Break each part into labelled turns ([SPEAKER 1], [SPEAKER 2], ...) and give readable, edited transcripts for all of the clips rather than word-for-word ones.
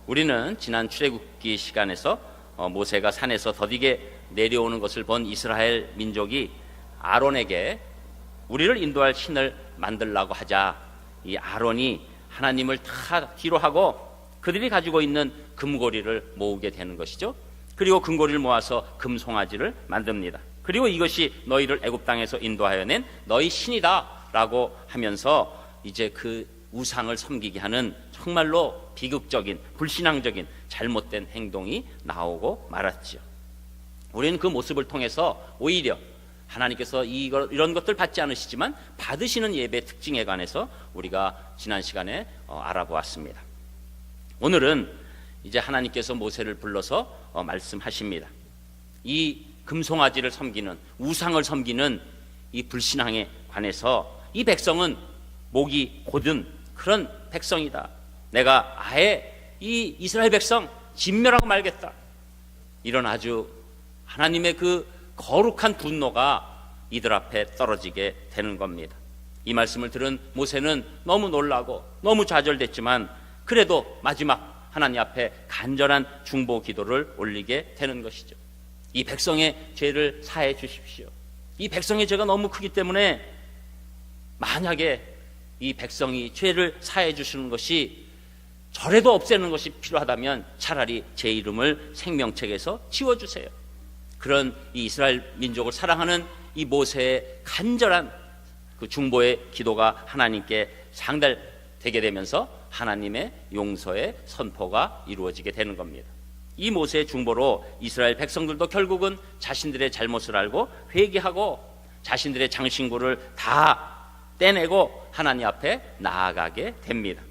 [SPEAKER 1] 우리는 지난 출애굽기 시간에서 모세가 산에서 더디게 내려오는 것을 본 이스라엘 민족이 아론에게 우리를 인도할 신을 만들라고 하자 이 아론이 하나님을 다 뒤로 하고 그들이 가지고 있는 금고리를 모으게 되는 것이죠. 그리고 금고리를 모아서 금송아지를 만듭니다. 그리고 이것이 너희를 애굽 땅에서 인도하여 낸 너희 신이다 라고 하면서 이제 그 우상을 섬기게 하는 정말로 비극적인 불신앙적인 잘못된 행동이 나오고 말았죠. 우리는 그 모습을 통해서 오히려 하나님께서 이런 것들 받지 않으시지만 받으시는 예배 특징에 관해서 우리가 지난 시간에 알아보았습니다. 오늘은 이제 하나님께서 모세를 불러서 말씀하십니다. 이 금송아지를 섬기는 우상을 섬기는 이 불신앙에 관해서 이 백성은 목이 곧은 그런 백성이다. 내가 아예 이 이스라엘 백성 진멸하고 말겠다. 이런 아주 하나님의 그 거룩한 분노가 이들 앞에 떨어지게 되는 겁니다. 이 말씀을 들은 모세는 너무 놀라고 너무 좌절됐지만 그래도 마지막 하나님 앞에 간절한 중보 기도를 올리게 되는 것이죠. 이 백성의 죄를 사해 주십시오. 이 백성의 죄가 너무 크기 때문에 만약에 이 백성이 죄를 사해 주시는 것이 절에도 없애는 것이 필요하다면 차라리 제 이름을 생명책에서 지워주세요. 그런 이 이스라엘 민족을 사랑하는 이 모세의 간절한 그 중보의 기도가 하나님께 상달되게 되면서 하나님의 용서의 선포가 이루어지게 되는 겁니다. 이 모세의 중보로 이스라엘 백성들도 결국은 자신들의 잘못을 알고 회개하고 자신들의 장신구를 다 떼내고 하나님 앞에 나아가게 됩니다.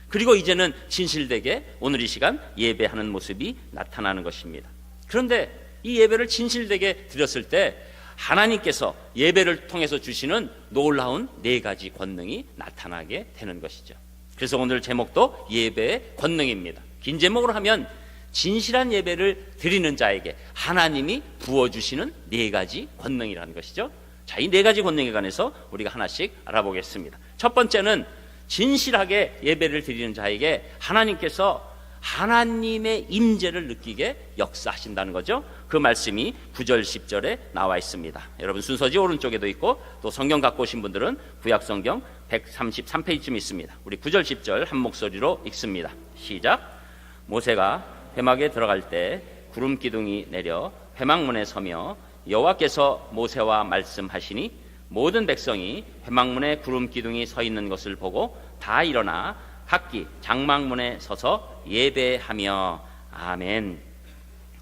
[SPEAKER 1] 그리고 이제는 진실되게 오늘 이 시간 예배하는 모습이 나타나는 것입니다. 그런데 이 예배를 진실되게 드렸을 때 하나님께서 예배를 통해서 주시는 놀라운 4가지 권능이 나타나게 되는 것이죠. 그래서 오늘 제목도 예배의 권능입니다. 긴 제목으로 하면 진실한 예배를 드리는 자에게 하나님이 부어주시는 4가지 권능이라는 것이죠. 자, 이 4가지 권능에 관해서 우리가 하나씩 알아보겠습니다. 첫 번째는 진실하게 예배를 드리는 자에게 하나님께서 하나님의 임재를 느끼게 역사하신다는 거죠. 그 말씀이 9절 10절에 나와 있습니다. 여러분 순서지 오른쪽에도 있고 또 성경 갖고 오신 분들은 구약성경 133페이지쯤 있습니다. 우리 9절 10절 한 목소리로 읽습니다. 시작. 모세가 회막에 들어갈 때 구름 기둥이 내려 회막문에 서며 여호와께서 모세와 말씀하시니 모든 백성이 회막문에 구름 기둥이 서 있는 것을 보고 다 일어나 각기 장막문에 서서 예배하며 아멘.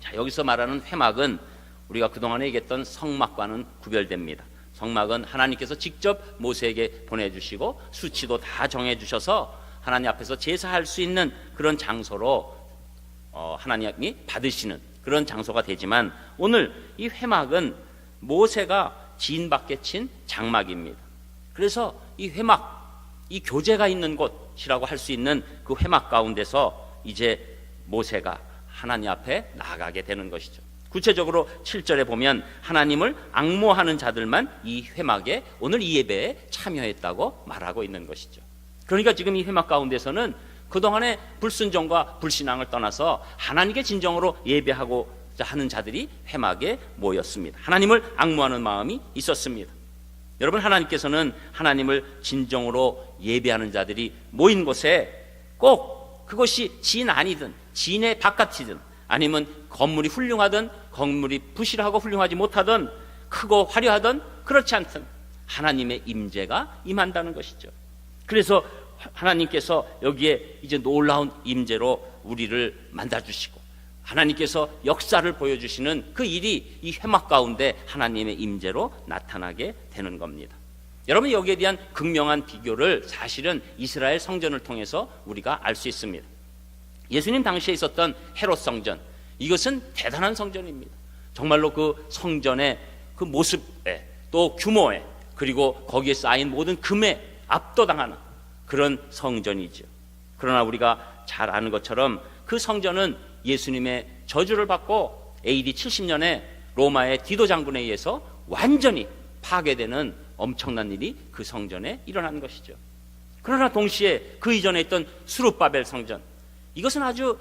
[SPEAKER 1] 자, 여기서 말하는 회막은 우리가 그동안에 얘기했던 성막과는 구별됩니다. 성막은 하나님께서 직접 모세에게 보내주시고 수치도 다 정해주셔서 하나님 앞에서 제사할 수 있는 그런 장소로 하나님이 받으시는 그런 장소가 되지만 오늘 이 회막은 모세가 지인 밖에 친 장막입니다. 그래서 이 회막, 이 교제가 있는 곳이라고 할 수 있는 그 회막 가운데서 이제 모세가 하나님 앞에 나아가게 되는 것이죠. 구체적으로 7절에 보면 하나님을 앙모하는 자들만 이 회막에 오늘 이 예배에 참여했다고 말하고 있는 것이죠. 그러니까 지금 이 회막 가운데서는 그동안의 불순종과 불신앙을 떠나서 하나님께 진정으로 예배하고 하는 자들이 회막에 모였습니다. 하나님을 앙모하는 마음이 있었습니다. 여러분, 하나님께서는 하나님을 진정으로 예배하는 자들이 모인 곳에 꼭 그것이 진 안이든 진의 바깥이든 아니면 건물이 훌륭하든 건물이 부실하고 훌륭하지 못하든 크고 화려하든 그렇지 않든 하나님의 임재가 임한다는 것이죠. 그래서 하나님께서 여기에 이제 놀라운 임재로 우리를 만나주시고 하나님께서 역사를 보여주시는 그 일이 이 회막 가운데 하나님의 임재로 나타나게 되는 겁니다. 여러분, 여기에 대한 극명한 비교를 사실은 이스라엘 성전을 통해서 우리가 알 수 있습니다. 예수님 당시에 있었던 헤롯 성전, 이것은 대단한 성전입니다. 정말로 그 성전의 그 모습에 또 규모에 그리고 거기에 쌓인 모든 금에 압도당하는 그런 성전이죠. 그러나 우리가 잘 아는 것처럼 그 성전은 예수님의 저주를 받고 AD 70년에 로마의 디도 장군에 의해서 완전히 파괴되는 엄청난 일이 그 성전에 일어난 것이죠. 그러나 동시에 그 이전에 있던 스룹바벨 성전, 이것은 아주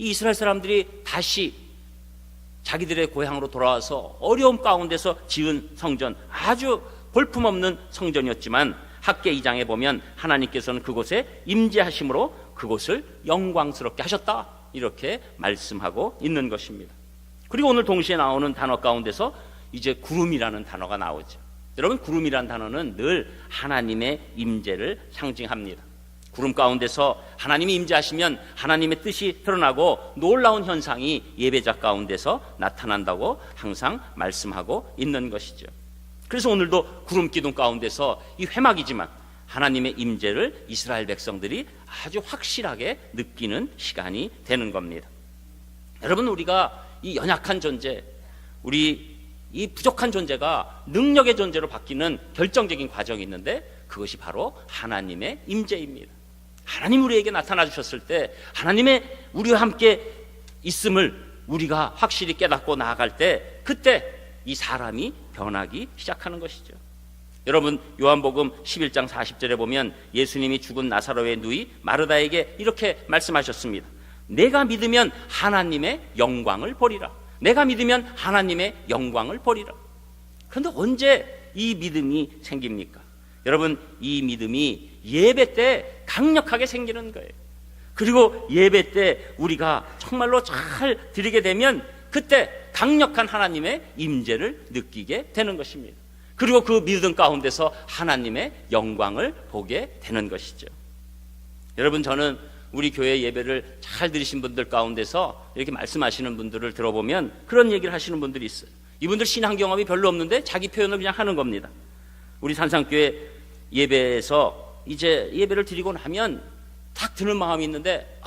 [SPEAKER 1] 이 이스라엘 사람들이 다시 자기들의 고향으로 돌아와서 어려움 가운데서 지은 성전, 아주 볼품없는 성전이었지만 학개 2장에 보면 하나님께서는 그곳에 임재하심으로 그곳을 영광스럽게 하셨다, 이렇게 말씀하고 있는 것입니다. 그리고 오늘 동시에 나오는 단어 가운데서 이제 구름이라는 단어가 나오죠. 여러분, 구름이라는 단어는 늘 하나님의 임재를 상징합니다. 구름 가운데서 하나님이 임재하시면 하나님의 뜻이 드러나고 놀라운 현상이 예배자 가운데서 나타난다고 항상 말씀하고 있는 것이죠. 그래서 오늘도 구름 기둥 가운데서 이 회막이지만 하나님의 임재를 이스라엘 백성들이 아주 확실하게 느끼는 시간이 되는 겁니다. 여러분, 우리가 이 연약한 존재, 우리 이 부족한 존재가 능력의 존재로 바뀌는 결정적인 과정이 있는데 그것이 바로 하나님의 임재입니다. 하나님 우리에게 나타나 주셨을 때, 하나님의 우리와 함께 있음을 우리가 확실히 깨닫고 나아갈 때, 그때 이 사람이 변하기 시작하는 것이죠. 여러분, 요한복음 11장 40절에 보면 예수님이 죽은 나사로의 누이 마르다에게 이렇게 말씀하셨습니다. 내가 믿으면 하나님의 영광을 보리라. 내가 믿으면 하나님의 영광을 보리라. 그런데 언제 이 믿음이 생깁니까? 여러분, 이 믿음이 예배 때 강력하게 생기는 거예요. 그리고 예배 때 우리가 정말로 잘 드리게 되면 그때 강력한 하나님의 임재를 느끼게 되는 것입니다. 그리고 그 믿음 가운데서 하나님의 영광을 보게 되는 것이죠. 여러분, 저는 우리 교회 예배를 잘 들으신 분들 가운데서 이렇게 말씀하시는 분들을 들어보면 그런 얘기를 하시는 분들이 있어요. 이분들 신앙 경험이 별로 없는데 자기 표현을 그냥 하는 겁니다. 우리 산상교회 예배에서 이제 예배를 드리고 나면 딱 드는 마음이 있는데,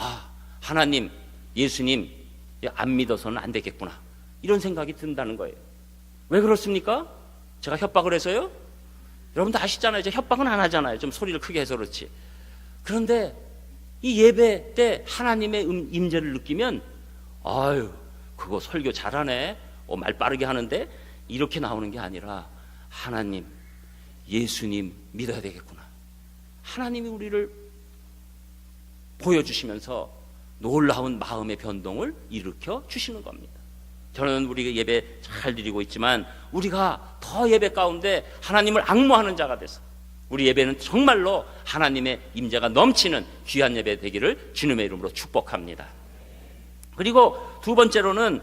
[SPEAKER 1] 하나님, 예수님 안 믿어서는 안 되겠구나, 이런 생각이 든다는 거예요. 왜 그렇습니까? 제가 협박을 해서요? 여러분도 아시잖아요. 제가 협박은 안 하잖아요. 좀 소리를 크게 해서 그렇지. 그런데 이 예배 때 하나님의 임재를 느끼면, 아유, 그거 설교 잘하네, 말 빠르게 하는데, 이렇게 나오는 게 아니라 하나님, 예수님 믿어야 되겠구나. 하나님이 우리를 보여주시면서 놀라운 마음의 변동을 일으켜 주시는 겁니다. 저는 우리가 예배 잘 드리고 있지만 우리가 더 예배 가운데 하나님을 앙모하는 자가 돼서 우리 예배는 정말로 하나님의 임재가 넘치는 귀한 예배 되기를 주님의 이름으로 축복합니다. 그리고 두 번째로는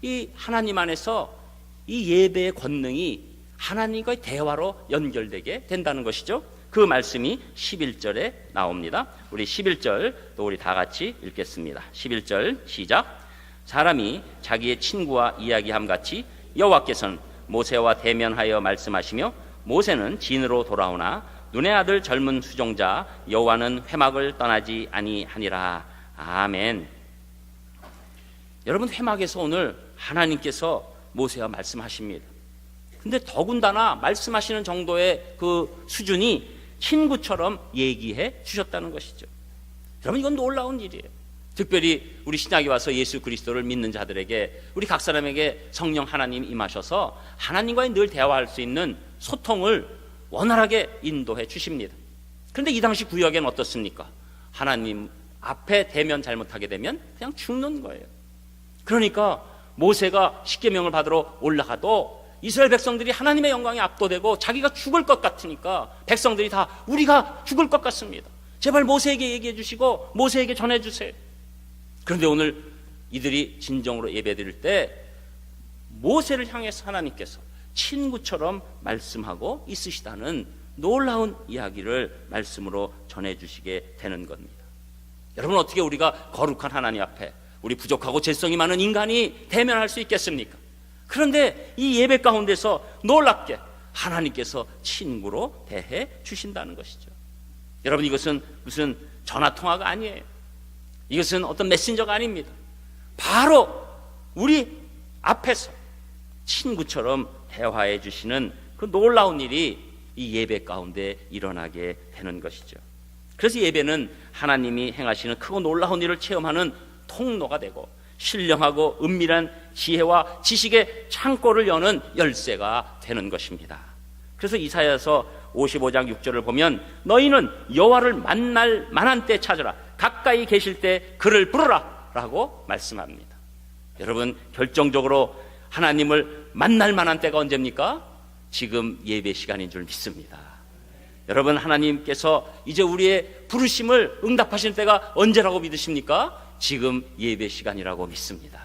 [SPEAKER 1] 이 하나님 안에서 이 예배의 권능이 하나님과의 대화로 연결되게 된다는 것이죠. 그 말씀이 11절에 나옵니다. 우리 11절 또 우리 다 같이 읽겠습니다. 11절 시작. 사람이 자기의 친구와 이야기함 같이 여호와께서는 모세와 대면하여 말씀하시며 모세는 진으로 돌아오나 눈의 아들 젊은 수종자 여호와는 회막을 떠나지 아니하니라. 아멘. 여러분, 회막에서 오늘 하나님께서 모세와 말씀하십니다. 근데 더군다나 말씀하시는 정도의 그 수준이 친구처럼 얘기해 주셨다는 것이죠. 여러분, 이건 놀라운 일이에요. 특별히 우리 신약에 와서 예수 그리스도를 믿는 자들에게, 우리 각 사람에게 성령 하나님 임하셔서 하나님과의 늘 대화할 수 있는 소통을 원활하게 인도해 주십니다. 그런데 이 당시 구역에는 어떻습니까? 하나님 앞에 대면 잘못하게 되면 그냥 죽는 거예요. 그러니까 모세가 십계명을 받으러 올라가도 이스라엘 백성들이 하나님의 영광에 압도되고 자기가 죽을 것 같으니까 백성들이 다 우리가 죽을 것 같습니다, 제발 모세에게 얘기해 주시고 모세에게 전해 주세요. 그런데 오늘 이들이 진정으로 예배드릴 때 모세를 향해서 하나님께서 친구처럼 말씀하고 있으시다는 놀라운 이야기를 말씀으로 전해주시게 되는 겁니다. 여러분, 어떻게 우리가 거룩한 하나님 앞에 우리 부족하고 죄성이 많은 인간이 대면할 수 있겠습니까? 그런데 이 예배 가운데서 놀랍게 하나님께서 친구로 대해 주신다는 것이죠. 여러분, 이것은 무슨 전화통화가 아니에요. 이것은 어떤 메신저가 아닙니다. 바로 우리 앞에서 친구처럼 대화해 주시는 그 놀라운 일이 이 예배 가운데 일어나게 되는 것이죠. 그래서 예배는 하나님이 행하시는 크고 놀라운 일을 체험하는 통로가 되고 신령하고 은밀한 지혜와 지식의 창고를 여는 열쇠가 되는 것입니다. 그래서 이사야서 55장 6절을 보면 너희는 여호와를 만날 만한 때 찾으라, 가까이 계실 때 그를 부르라, 라고 말씀합니다. 여러분, 결정적으로 하나님을 만날 만한 때가 언제입니까? 지금 예배 시간인 줄 믿습니다. 여러분, 하나님께서 이제 우리의 부르심을 응답하실 때가 언제라고 믿으십니까? 지금 예배 시간이라고 믿습니다.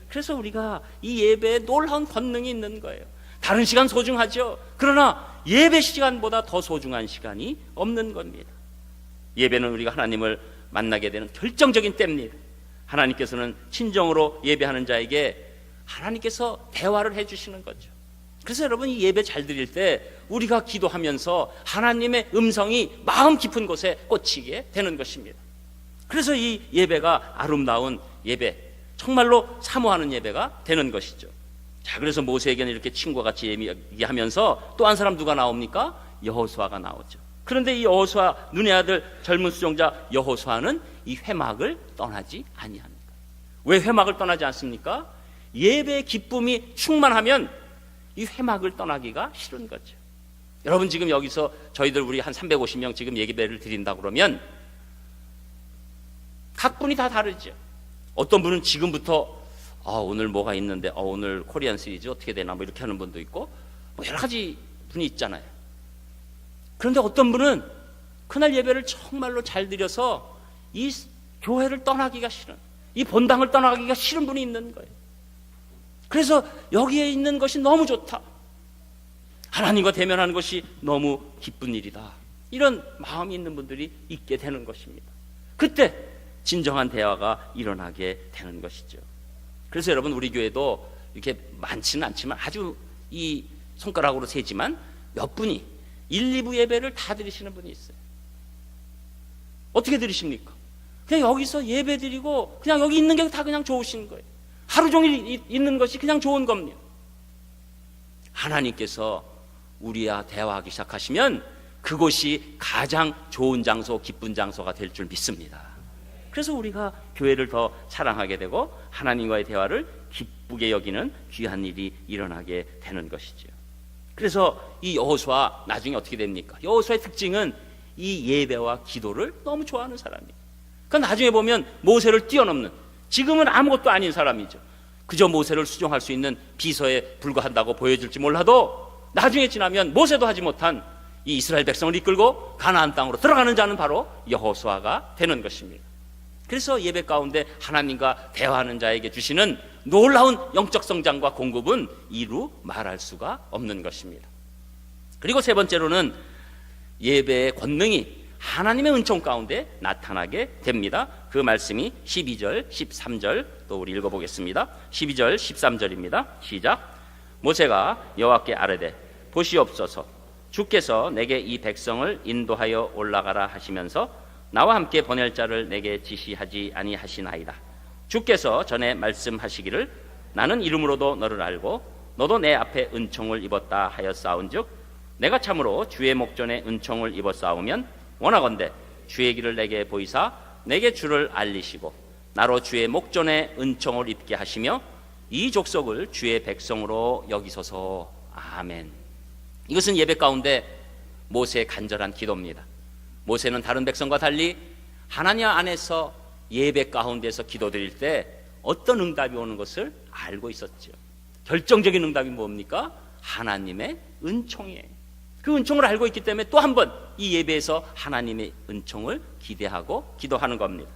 [SPEAKER 1] 그래서 우리가 이 예배에 놀라운 권능이 있는 거예요. 다른 시간 소중하죠. 그러나 예배 시간보다 더 소중한 시간이 없는 겁니다. 예배는 우리가 하나님을 만나게 되는 결정적인 때입니다. 하나님께서는 친정으로 예배하는 자에게 하나님께서 대화를 해주시는 거죠. 그래서 여러분, 이 예배 잘 드릴 때 우리가 기도하면서 하나님의 음성이 마음 깊은 곳에 꽂히게 되는 것입니다. 그래서 이 예배가 아름다운 예배, 정말로 사모하는 예배가 되는 것이죠. 자, 그래서 모세에게는 이렇게 친구와 같이 얘기하면서 또 한 사람 누가 나옵니까? 여호수아가 나오죠. 그런데 이 여호수아, 눈의 아들 젊은 수종자 여호수아는 이 회막을 떠나지 아니합니다. 왜 회막을 떠나지 않습니까? 예배의 기쁨이 충만하면 이 회막을 떠나기가 싫은 거죠. 여러분, 지금 여기서 저희들 우리 한 350명 지금 예배를 드린다 그러면 각 분이 다 다르죠. 어떤 분은 지금부터 오늘 뭐가 있는데 오늘 코리안 시리즈 어떻게 되나 뭐 이렇게 하는 분도 있고 뭐 여러 가지 분이 있잖아요. 그런데 어떤 분은 그날 예배를 정말로 잘 드려서 이 교회를 떠나기가 싫은, 이 본당을 떠나기가 싫은 분이 있는 거예요. 그래서 여기에 있는 것이 너무 좋다, 하나님과 대면하는 것이 너무 기쁜 일이다, 이런 마음이 있는 분들이 있게 되는 것입니다. 그때 진정한 대화가 일어나게 되는 것이죠. 그래서 여러분, 우리 교회도 이렇게 많지는 않지만 아주 이 손가락으로 세지만 몇 분이 1, 2부 예배를 다 드리시는 분이 있어요. 어떻게 드리십니까? 그냥 여기서 예배 드리고 그냥 여기 있는 게 다 그냥 좋으신 거예요. 하루 종일 있는 것이 그냥 좋은 겁니다. 하나님께서 우리와 대화하기 시작하시면 그곳이 가장 좋은 장소, 기쁜 장소가 될 줄 믿습니다. 그래서 우리가 교회를 더 사랑하게 되고 하나님과의 대화를 기쁘게 여기는 귀한 일이 일어나게 되는 것이죠. 그래서 이 여호수아 나중에 어떻게 됩니까? 여호수아의 특징은 이 예배와 기도를 너무 좋아하는 사람이에요. 그러니까 나중에 보면 모세를 뛰어넘는, 지금은 아무것도 아닌 사람이죠. 그저 모세를 수종할 수 있는 비서에 불과한다고 보여질지 몰라도 나중에 지나면 모세도 하지 못한 이 이스라엘 백성을 이끌고 가나안 땅으로 들어가는 자는 바로 여호수아가 되는 것입니다. 그래서 예배 가운데 하나님과 대화하는 자에게 주시는 놀라운 영적 성장과 공급은 이루 말할 수가 없는 것입니다. 그리고 세 번째로는 예배의 권능이 하나님의 은총 가운데 나타나게 됩니다. 그 말씀이 12절, 13절 또 우리 읽어보겠습니다. 12절, 13절입니다. 시작. 모세가 여호와께 아뢰되 보시옵소서, 주께서 내게 이 백성을 인도하여 올라가라 하시면서 나와 함께 보낼 자를 내게 지시하지 아니하시나이다. 주께서 전에 말씀하시기를 나는 이름으로도 너를 알고 너도 내 앞에 은총을 입었다 하였사온즉 내가 참으로 주의 목전에 은총을 입었사오면 원하건대 주의 길을 내게 보이사 내게 주를 알리시고 나로 주의 목전에 은총을 입게 하시며 이 족속을 주의 백성으로 여기소서. 아멘. 이것은 예배 가운데 모세의 간절한 기도입니다. 모세는 다른 백성과 달리 하나님 안에서 예배 가운데서 기도드릴 때 어떤 응답이 오는 것을 알고 있었죠. 결정적인 응답이 뭡니까? 하나님의 은총이에요. 그 은총을 알고 있기 때문에 또 한 번 이 예배에서 하나님의 은총을 기대하고 기도하는 겁니다.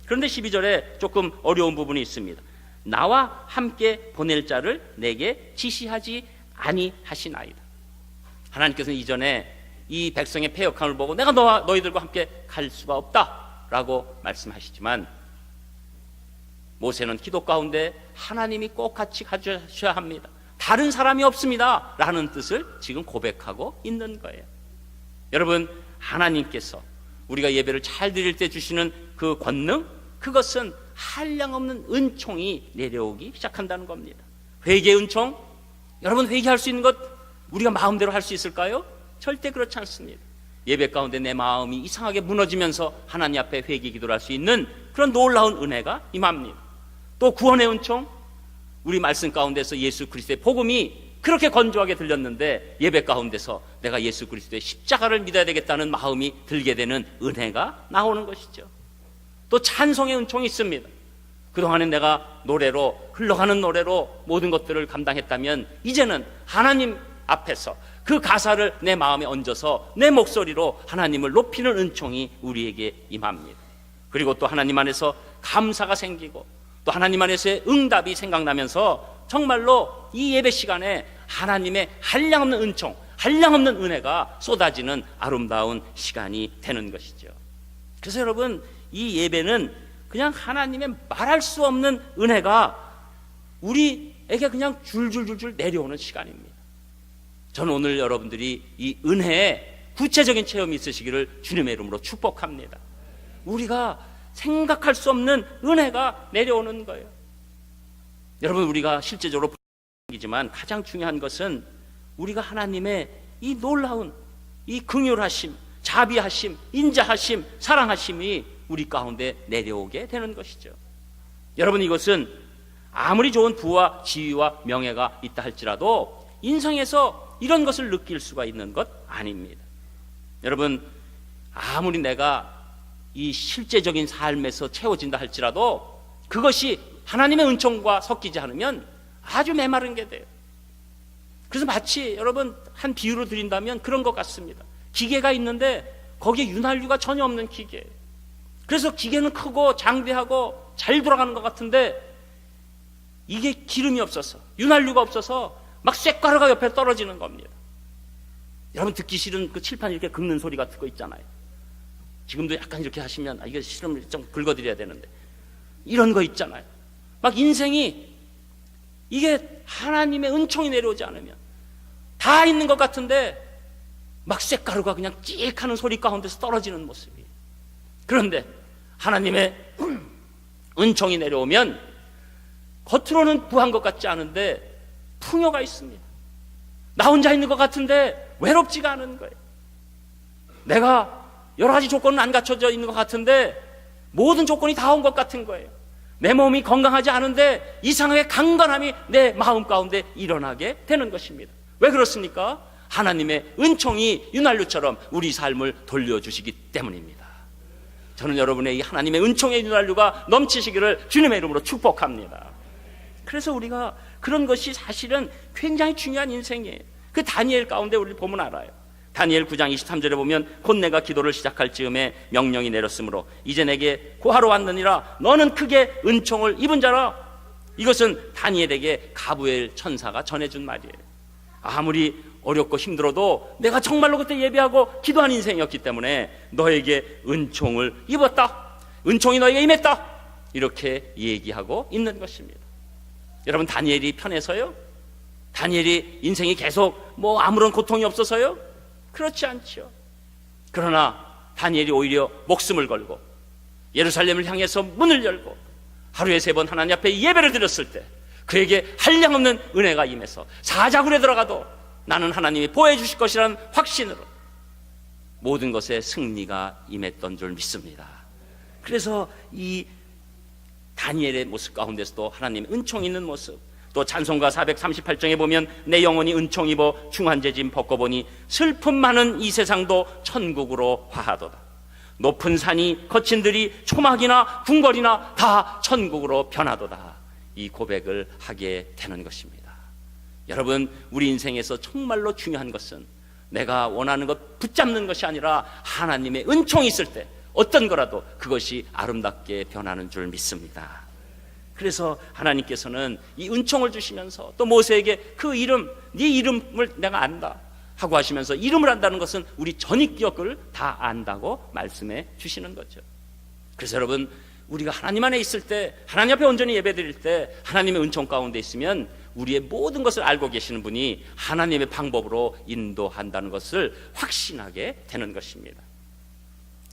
[SPEAKER 1] 그런데 12절에 조금 어려운 부분이 있습니다. 나와 함께 보낼 자를 내게 지시하지 아니하시나이다. 하나님께서는 이전에 이 백성의 패역함을 보고 내가 너희들과 함께 갈 수가 없다라고 말씀하시지만 모세는 기도 가운데 하나님이 꼭 같이 가주셔야 합니다, 다른 사람이 없습니다 라는 뜻을 지금 고백하고 있는 거예요. 여러분, 하나님께서 우리가 예배를 잘 드릴 때 주시는 그 권능, 그것은 한량없는 은총이 내려오기 시작한다는 겁니다. 회개의 은총, 여러분 회개할 수 있는 것 우리가 마음대로 할 수 있을까요? 절대 그렇지 않습니다. 예배 가운데 내 마음이 이상하게 무너지면서 하나님 앞에 회개 기도를 할 수 있는 그런 놀라운 은혜가 임합니다. 또 구원의 은총, 우리 말씀 가운데서 예수 그리스도의 복음이 그렇게 건조하게 들렸는데 예배 가운데서 내가 예수 그리스도의 십자가를 믿어야 되겠다는 마음이 들게 되는 은혜가 나오는 것이죠. 또 찬송의 은총이 있습니다. 그동안에 내가 노래로, 흘러가는 노래로 모든 것들을 감당했다면 이제는 하나님 앞에서 그 가사를 내 마음에 얹어서 내 목소리로 하나님을 높이는 은총이 우리에게 임합니다. 그리고 또 하나님 안에서 감사가 생기고 또 하나님 안에서의 응답이 생각나면서 정말로 이 예배 시간에 하나님의 한량없는 은총, 한량없는 은혜가 쏟아지는 아름다운 시간이 되는 것이죠. 그래서 여러분, 이 예배는 그냥 하나님의 말할 수 없는 은혜가 우리에게 그냥 줄줄줄줄 내려오는 시간입니다. 저는 오늘 여러분들이 이 은혜의 구체적인 체험이 있으시기를 주님의 이름으로 축복합니다. 우리가 생각할 수 없는 은혜가 내려오는 거예요. 여러분, 우리가 실제적으로 보이지만 가장 중요한 것은 우리가 하나님의 이 놀라운 이 긍휼하심, 자비하심, 인자하심, 사랑하심이 우리 가운데 내려오게 되는 것이죠. 여러분, 이것은 아무리 좋은 부와 지위와 명예가 있다 할지라도 인생에서 이런 것을 느낄 수가 있는 것 아닙니다. 여러분, 아무리 내가 이 실제적인 삶에서 채워진다 할지라도 그것이 하나님의 은총과 섞이지 않으면 아주 메마른 게 돼요. 그래서 마치 여러분 한 비유로 드린다면 그런 것 같습니다. 기계가 있는데 거기에 윤활유가 전혀 없는 기계예요. 그래서 기계는 크고 장대하고 잘 돌아가는 것 같은데 이게 기름이 없어서, 윤활유가 없어서 막 쇳가루가 옆에 떨어지는 겁니다. 여러분, 듣기 싫은 그 칠판 이렇게 긁는 소리 같은 거 있잖아요. 지금도 약간 이렇게 하시면 이거 싫으면 좀 긁어드려야 되는데 이런 거 있잖아요. 막 인생이 이게 하나님의 은총이 내려오지 않으면 다 있는 것 같은데 막 쇳가루가 그냥 찍 하는 소리 가운데서 떨어지는 모습이에요. 그런데 하나님의 은총이 내려오면 겉으로는 부한 것 같지 않은데 풍요가 있습니다. 나 혼자 있는 것 같은데 외롭지가 않은 거예요. 내가 여러 가지 조건은 안 갖춰져 있는 것 같은데 모든 조건이 다 온 것 같은 거예요. 내 몸이 건강하지 않은데 이상하게 강건함이 내 마음 가운데 일어나게 되는 것입니다. 왜 그렇습니까? 하나님의 은총이 윤활유처럼 우리 삶을 돌려주시기 때문입니다. 저는 여러분의 이 하나님의 은총의 윤활유가 넘치시기를 주님의 이름으로 축복합니다. 그래서 우리가 그런 것이 사실은 굉장히 중요한 인생이에요. 그 다니엘 가운데 우리 보면 알아요. 다니엘 9장 23절에 보면 곧 내가 기도를 시작할 즈음에 명령이 내렸으므로 이제 내게 고하러 왔느니라. 너는 크게 은총을 입은 자라. 이것은 다니엘에게 가브리엘 천사가 전해준 말이에요. 아무리 어렵고 힘들어도 내가 정말로 그때 예배하고 기도한 인생이었기 때문에 너에게 은총을 입었다. 은총이 너에게 임했다. 이렇게 얘기하고 있는 것입니다. 여러분, 다니엘이 편해서요? 다니엘이 인생이 계속 아무런 고통이 없어서요? 그렇지 않죠. 그러나 다니엘이 오히려 목숨을 걸고 예루살렘을 향해서 문을 열고 하루에 3번 하나님 앞에 예배를 드렸을 때 그에게 한량없는 은혜가 임해서 사자굴에 들어가도 나는 하나님이 보호해 주실 것이라는 확신으로 모든 것에 승리가 임했던 줄 믿습니다. 그래서 이 다니엘의 모습 가운데서도 하나님의 은총이 있는 모습, 또 찬송가 438장에 보면 내 영혼이 은총 입어 중한제짐 벗고보니 슬픔 많은 이 세상도 천국으로 화하도다. 높은 산이 거친 들이 초막이나 궁궐이나 다 천국으로 변하도다. 이 고백을 하게 되는 것입니다. 여러분, 우리 인생에서 정말로 중요한 것은 내가 원하는 것 붙잡는 것이 아니라 하나님의 은총이 있을 때 어떤 거라도 그것이 아름답게 변하는 줄 믿습니다. 그래서 하나님께서는 이 은총을 주시면서 또 모세에게 그 이름, 네 이름을 내가 안다 하고 하시면서 이름을 안다는 것은 우리 전입 기억을 다 안다고 말씀해 주시는 거죠. 그래서 여러분, 우리가 하나님 안에 있을 때, 하나님 앞에 온전히 예배드릴 때 하나님의 은총 가운데 있으면 우리의 모든 것을 알고 계시는 분이 하나님의 방법으로 인도한다는 것을 확신하게 되는 것입니다.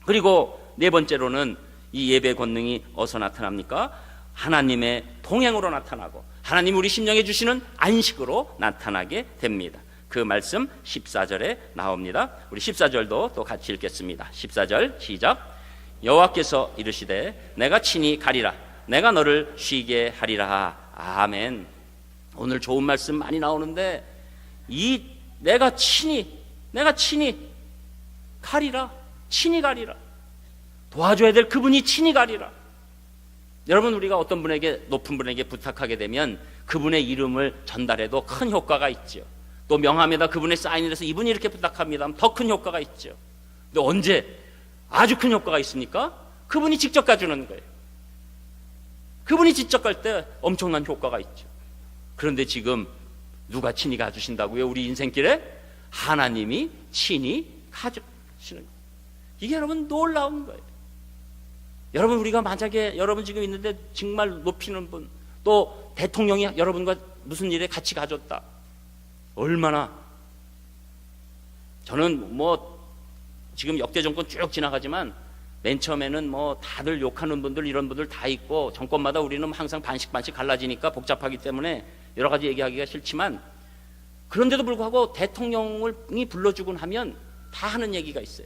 [SPEAKER 1] 그리고 4번째로는 이 예배 권능이 어디서 나타납니까? 하나님의 동행으로 나타나고 하나님 우리 심령에 주시는 안식으로 나타나게 됩니다. 그 말씀 14절에 나옵니다. 우리 14절도 또 같이 읽겠습니다. 14절 시작. 여호와께서 이르시되 내가 친히 가리라. 내가 너를 쉬게 하리라. 아멘. 오늘 좋은 말씀 많이 나오는데 이 내가 친히 가리라. 친히 가리라. 도와줘야 될 그분이 친히 가리라. 여러분, 우리가 어떤 분에게, 높은 분에게 부탁하게 되면 그분의 이름을 전달해도 큰 효과가 있죠. 또 명함에다 그분의 사인을 해서 이분이 이렇게 부탁합니다 하면 더 큰 효과가 있죠. 근데 언제 아주 큰 효과가 있습니까? 그분이 직접 가주는 거예요. 그분이 직접 갈 때 엄청난 효과가 있죠. 그런데 지금 누가 친히 가주신다고요? 우리 인생길에 하나님이 친히 가주시는 거예요. 이게 여러분 놀라운 거예요. 여러분, 우리가 만약에 여러분 지금 있는데 정말 높이는 분, 또 대통령이 여러분과 무슨 일에 같이 가줬다, 얼마나, 저는 뭐 지금 역대 정권 쭉 지나가지만 맨 처음에는 뭐 다들 욕하는 분들, 이런 분들 다 있고, 정권마다 우리는 항상 반씩 갈라지니까 복잡하기 때문에 여러 가지 얘기하기가 싫지만, 그런데도 불구하고 대통령이 불러주곤 하면 다 하는 얘기가 있어요.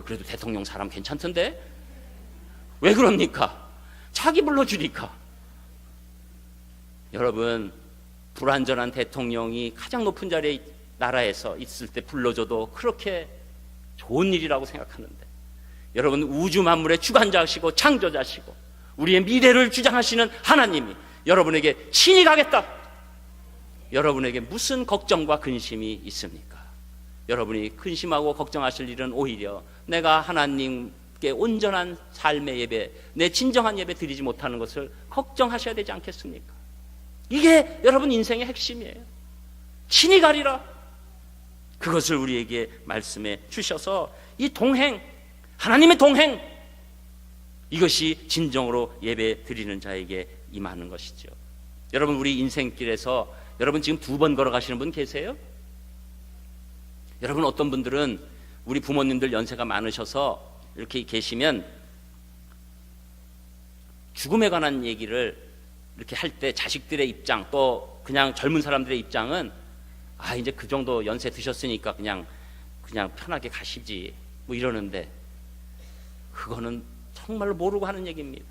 [SPEAKER 1] 그래도 대통령 사람 괜찮던데? 왜 그럽니까? 자기 불러주니까. 여러분, 불완전한 대통령이 가장 높은 자리에 나라에서 있을 때 불러줘도 그렇게 좋은 일이라고 생각하는데, 여러분, 우주 만물의 주관자시고 창조자시고 우리의 미래를 주장하시는 하나님이 여러분에게 친히 가겠다, 여러분에게 무슨 걱정과 근심이 있습니까? 여러분이 근심하고 걱정하실 일은 오히려 내가 하나님께 온전한 삶의 예배, 내 진정한 예배 드리지 못하는 것을 걱정하셔야 되지 않겠습니까? 이게 여러분 인생의 핵심이에요. 친히 가리라, 그것을 우리에게 말씀해 주셔서 이 동행, 하나님의 동행, 이것이 진정으로 예배 드리는 자에게 임하는 것이죠. 여러분, 우리 인생길에서 여러분 지금 2번 걸어가시는 분 계세요? 여러분, 어떤 분들은 우리 부모님들 연세가 많으셔서 이렇게 계시면 죽음에 관한 얘기를 이렇게 할 때 자식들의 입장, 또 그냥 젊은 사람들의 입장은 이제 그 정도 연세 드셨으니까 그냥 편하게 가시지 뭐 이러는데, 그거는 정말로 모르고 하는 얘기입니다.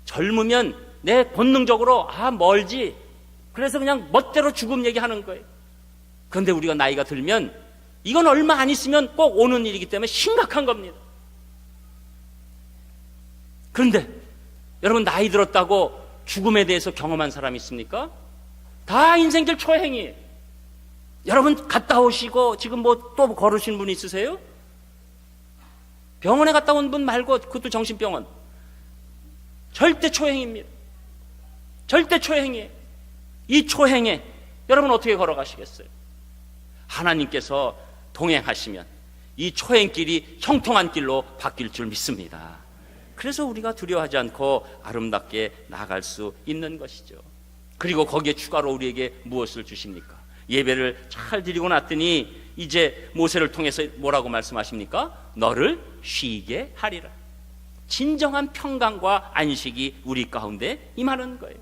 [SPEAKER 1] 젊으면 내 본능적으로 멀지, 그래서 그냥 멋대로 죽음 얘기하는 거예요. 그런데 우리가 나이가 들면 이건 얼마 안 있으면 꼭 오는 일이기 때문에 심각한 겁니다. 그런데 여러분, 나이 들었다고 죽음에 대해서 경험한 사람이 있습니까? 다 인생길 초행이에요. 여러분, 갔다 오시고 지금 뭐 또 걸으신 분 있으세요? 병원에 갔다 온 분 말고, 그것도 정신병원. 절대 초행입니다. 절대 초행이에요. 이 초행에 여러분 어떻게 걸어가시겠어요? 하나님께서 동행하시면 이 초행길이 형통한 길로 바뀔 줄 믿습니다. 그래서 우리가 두려워하지 않고 아름답게 나아갈 수 있는 것이죠. 그리고 거기에 추가로 우리에게 무엇을 주십니까? 예배를 잘 드리고 났더니 이제 모세를 통해서 뭐라고 말씀하십니까? 너를 쉬게 하리라. 진정한 평강과 안식이 우리 가운데 임하는 거예요.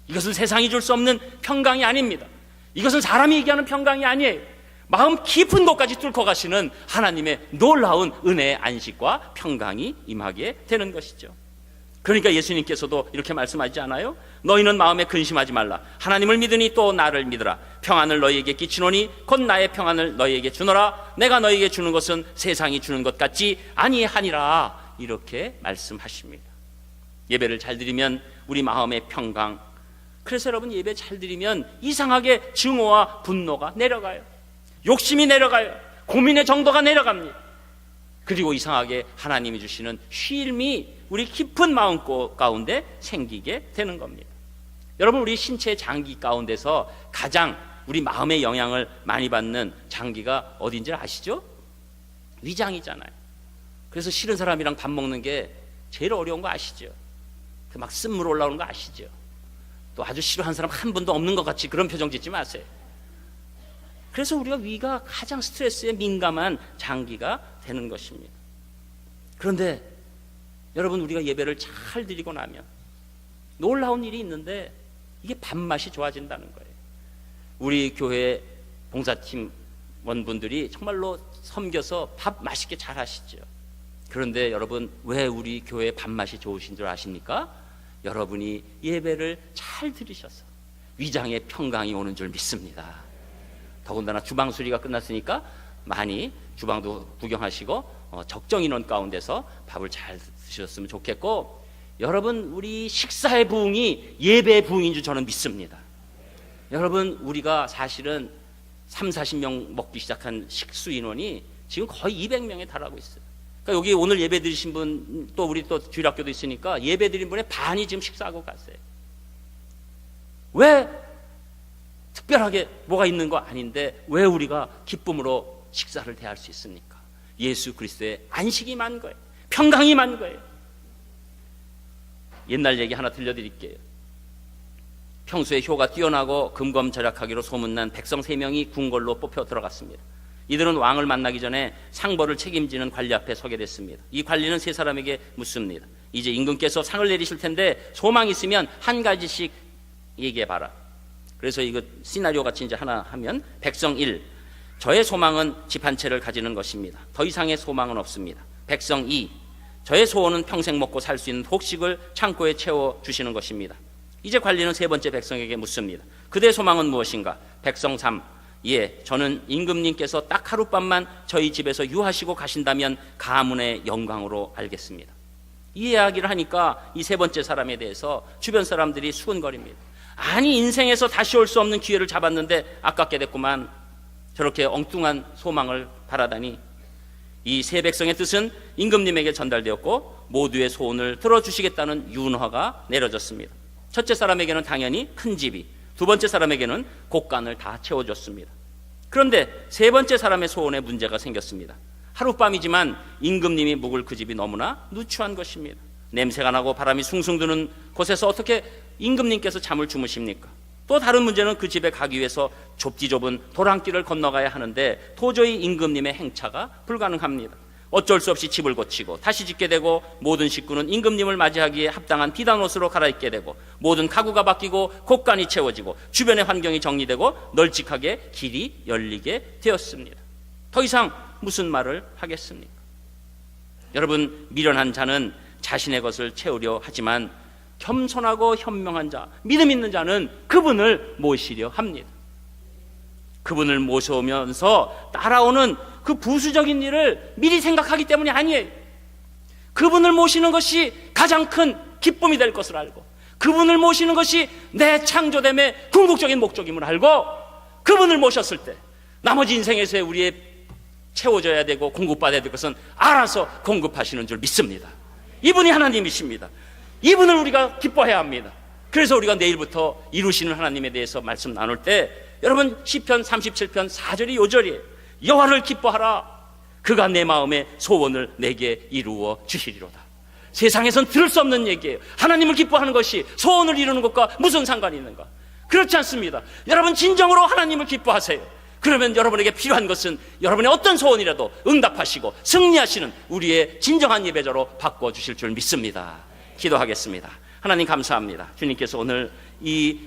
[SPEAKER 1] 이것은 세상이 줄 수 없는 평강이 아닙니다. 이것은 사람이 얘기하는 평강이 아니에요. 마음 깊은 곳까지 뚫고 가시는 하나님의 놀라운 은혜의 안식과 평강이 임하게 되는 것이죠. 그러니까 예수님께서도 이렇게 말씀하지 않아요? 너희는 마음에 근심하지 말라. 하나님을 믿으니 또 나를 믿으라. 평안을 너희에게 끼치노니 곧 나의 평안을 너희에게 주노라. 내가 너희에게 주는 것은 세상이 주는 것 같지 아니하니라. 이렇게 말씀하십니다. 예배를 잘 드리면 우리 마음의 평강, 그래서 여러분, 예배 잘 드리면 이상하게 증오와 분노가 내려가요. 욕심이 내려가요. 고민의 정도가 내려갑니다. 그리고 이상하게 하나님이 주시는 쉼이 우리 깊은 마음 가운데 생기게 되는 겁니다. 여러분, 우리 신체 장기 가운데서 가장 우리 마음의 영향을 많이 받는 장기가 어딘지 아시죠? 위장이잖아요. 그래서 싫은 사람이랑 밥 먹는 게 제일 어려운 거 아시죠? 막 쓴물 올라오는 거 아시죠? 또 아주 싫어하는 사람 한 분도 없는 것 같이 그런 표정 짓지 마세요. 그래서 우리가 위가 가장 스트레스에 민감한 장기가 되는 것입니다. 그런데 여러분, 우리가 예배를 잘 드리고 나면 놀라운 일이 있는데, 이게 밥맛이 좋아진다는 거예요. 우리 교회 봉사팀 원분들이 정말로 섬겨서 밥 맛있게 잘 하시죠. 그런데 여러분, 왜 우리 교회 밥맛이 좋으신 줄 아십니까? 여러분이 예배를 잘 드리셔서 위장에 평강이 오는 줄 믿습니다. 더군다나 주방 수리가 끝났으니까 많이 주방도 구경하시고 적정 인원 가운데서 밥을 잘 드셨으면 좋겠고, 여러분, 우리 식사의 부흥이 예배의 부흥인 줄 저는 믿습니다. 여러분, 우리가 사실은 30-40명 먹기 시작한 식수 인원이 지금 거의 200명에 달하고 있어요. 그러니까 여기 오늘 예배 드리신 분, 또 우리 또 주일학교도 있으니까 예배 드린 분의 반이 지금 식사하고 갔어요. 왜? 특별하게 뭐가 있는 거 아닌데 왜 우리가 기쁨으로 식사를 대할 수 있습니까? 예수 그리스도의 안식이 많은 거예요. 평강이 많은 거예요. 옛날 얘기 하나 들려드릴게요. 평소에 효가 뛰어나고 금검절약하기로 소문난 백성 3명이 궁궐로 뽑혀 들어갔습니다. 이들은 왕을 만나기 전에 상벌을 책임지는 관리 앞에 서게 됐습니다. 이 관리는 3사람에게 묻습니다. 이제 임금께서 상을 내리실 텐데 소망이 있으면 한 가지씩 얘기해봐라. 그래서 이거 시나리오 같이 이제 하나 하면, 백성 1, 저의 소망은 집 한 채를 가지는 것입니다. 더 이상의 소망은 없습니다. 백성 2, 저의 소원은 평생 먹고 살 수 있는 곡식을 창고에 채워주시는 것입니다. 이제 관리는 3번째 백성에게 묻습니다. 그대의 소망은 무엇인가? 백성 3, 예, 저는 임금님께서 딱 하룻밤만 저희 집에서 유하시고 가신다면 가문의 영광으로 알겠습니다. 이 이야기를 하니까 이 3번째 사람에 대해서 주변 사람들이 수근거립니다. 아니, 인생에서 다시 올 수 없는 기회를 잡았는데 아깝게 됐구만. 저렇게 엉뚱한 소망을 바라다니. 이 3 백성의 뜻은 임금님에게 전달되었고 모두의 소원을 들어주시겠다는 윤화가 내려졌습니다. 첫째 사람에게는 당연히 큰 집이, 2번째 사람에게는 곡간을 다 채워줬습니다. 그런데 3번째 사람의 소원에 문제가 생겼습니다. 하룻밤이지만 임금님이 묵을 그 집이 너무나 누추한 것입니다. 냄새가 나고 바람이 숭숭 드는 곳에서 어떻게 임금님께서 잠을 주무십니까? 또 다른 문제는 그 집에 가기 위해서 좁디 좁은 도랑길을 건너가야 하는데 도저히 임금님의 행차가 불가능합니다. 어쩔 수 없이 집을 고치고 다시 짓게 되고, 모든 식구는 임금님을 맞이하기에 합당한 비단 옷으로 갈아입게 되고, 모든 가구가 바뀌고 곡간이 채워지고 주변의 환경이 정리되고 널찍하게 길이 열리게 되었습니다. 더 이상 무슨 말을 하겠습니까? 여러분, 미련한 자는 자신의 것을 채우려 하지만 겸손하고 현명한 자, 믿음 있는 자는 그분을 모시려 합니다. 그분을 모셔오면서 따라오는 그 부수적인 일을 미리 생각하기 때문이 아니에요. 그분을 모시는 것이 가장 큰 기쁨이 될 것을 알고, 그분을 모시는 것이 내 창조됨의 궁극적인 목적임을 알고, 그분을 모셨을 때 나머지 인생에서의 우리의 채워져야 되고 공급받아야 될 것은 알아서 공급하시는 줄 믿습니다. 이분이 하나님이십니다. 이분을 우리가 기뻐해야 합니다. 그래서 우리가 내일부터 이루시는 하나님에 대해서 말씀 나눌 때, 여러분, 시편 37편 4절이 요절이에요. 여호와를 기뻐하라. 그가 내 마음의 소원을 내게 이루어 주시리로다. 세상에선 들을 수 없는 얘기예요. 하나님을 기뻐하는 것이 소원을 이루는 것과 무슨 상관이 있는가? 그렇지 않습니다. 여러분, 진정으로 하나님을 기뻐하세요. 그러면 여러분에게 필요한 것은 여러분의 어떤 소원이라도 응답하시고 승리하시는 우리의 진정한 예배자로 바꿔주실 줄 믿습니다. 기도하겠습니다. 하나님 감사합니다. 주님께서 오늘 이